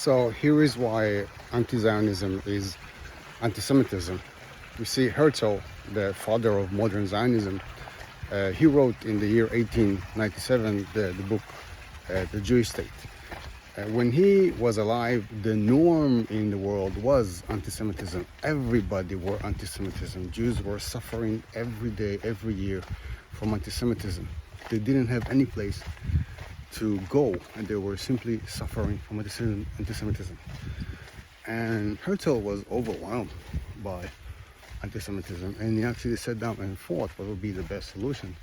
So here is why anti-Zionism is anti-Semitism. You see, Herzel, the father of modern Zionism, he wrote in the year 1897 the book The Jewish State. When he was alive, the norm in the world was anti-Semitism. Everybody were anti-Semitism. Jews were suffering every day, every year from anti-Semitism. They didn't have any place to go, and they were simply suffering from anti-Semitism. And Herzel was overwhelmed by anti-Semitism, and he actually sat down and thought what would be the best solution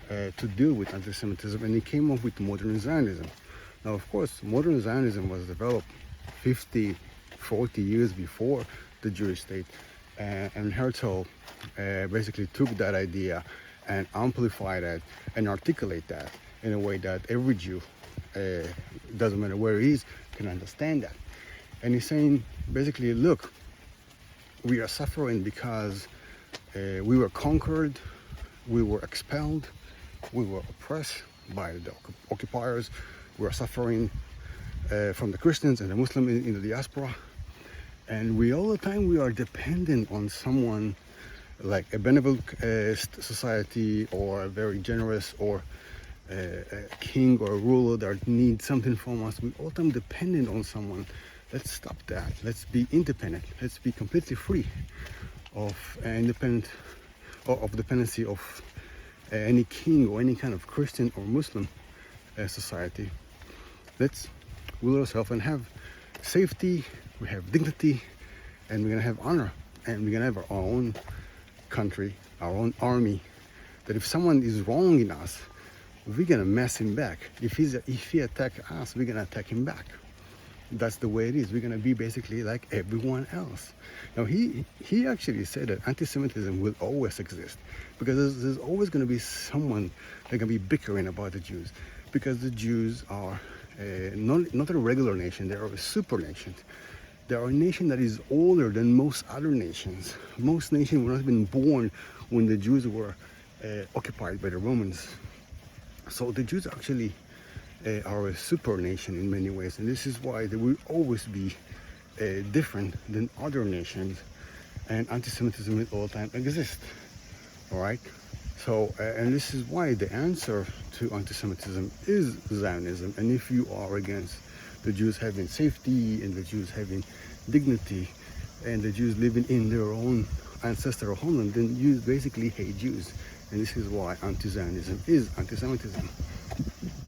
to deal with anti-Semitism, and he came up with modern Zionism. Now, of course, modern Zionism was developed 50, 40 years before the Jewish state, and Herzel basically took that idea and amplified it and articulate that in a way that every Jew, doesn't matter where he is, can understand that. And he's saying, basically, look, we are suffering because we were conquered, we were expelled, we were oppressed by the occupiers, we are suffering from the Christians and the Muslims in the diaspora. And we all the time, we are dependent on someone like a benevolent society, or a very generous, or a king or a ruler that needs something from us. We all the time dependent on someone. Let's stop that. Let's be independent. Let's be completely free of dependency of any king or any kind of Christian or Muslim society. Let's rule ourselves and have safety. We have dignity, and we're gonna have honor, and we're gonna have our own country, our own army. That if someone is wronging us, we're gonna mess him back. If he attack us, we're gonna attack him back. That's the way it is. We're gonna be basically like everyone else. Now he actually said that anti-Semitism will always exist, because there's always gonna be someone that can be bickering about the Jews, because the Jews are not a regular nation. They are a super nation. They are a nation that is older than most other nations. Most nations were not even born when the Jews were occupied by the Romans. So the Jews actually are a super nation in many ways, and this is why they will always be different than other nations, and anti-Semitism will all the time exist. All right. So, and this is why the answer to anti-Semitism is Zionism. And if you are against the Jews having safety, and the Jews having dignity, and the Jews living in their own ancestral homeland, then you basically hate Jews. And this is why anti-Zionism is anti-Semitism.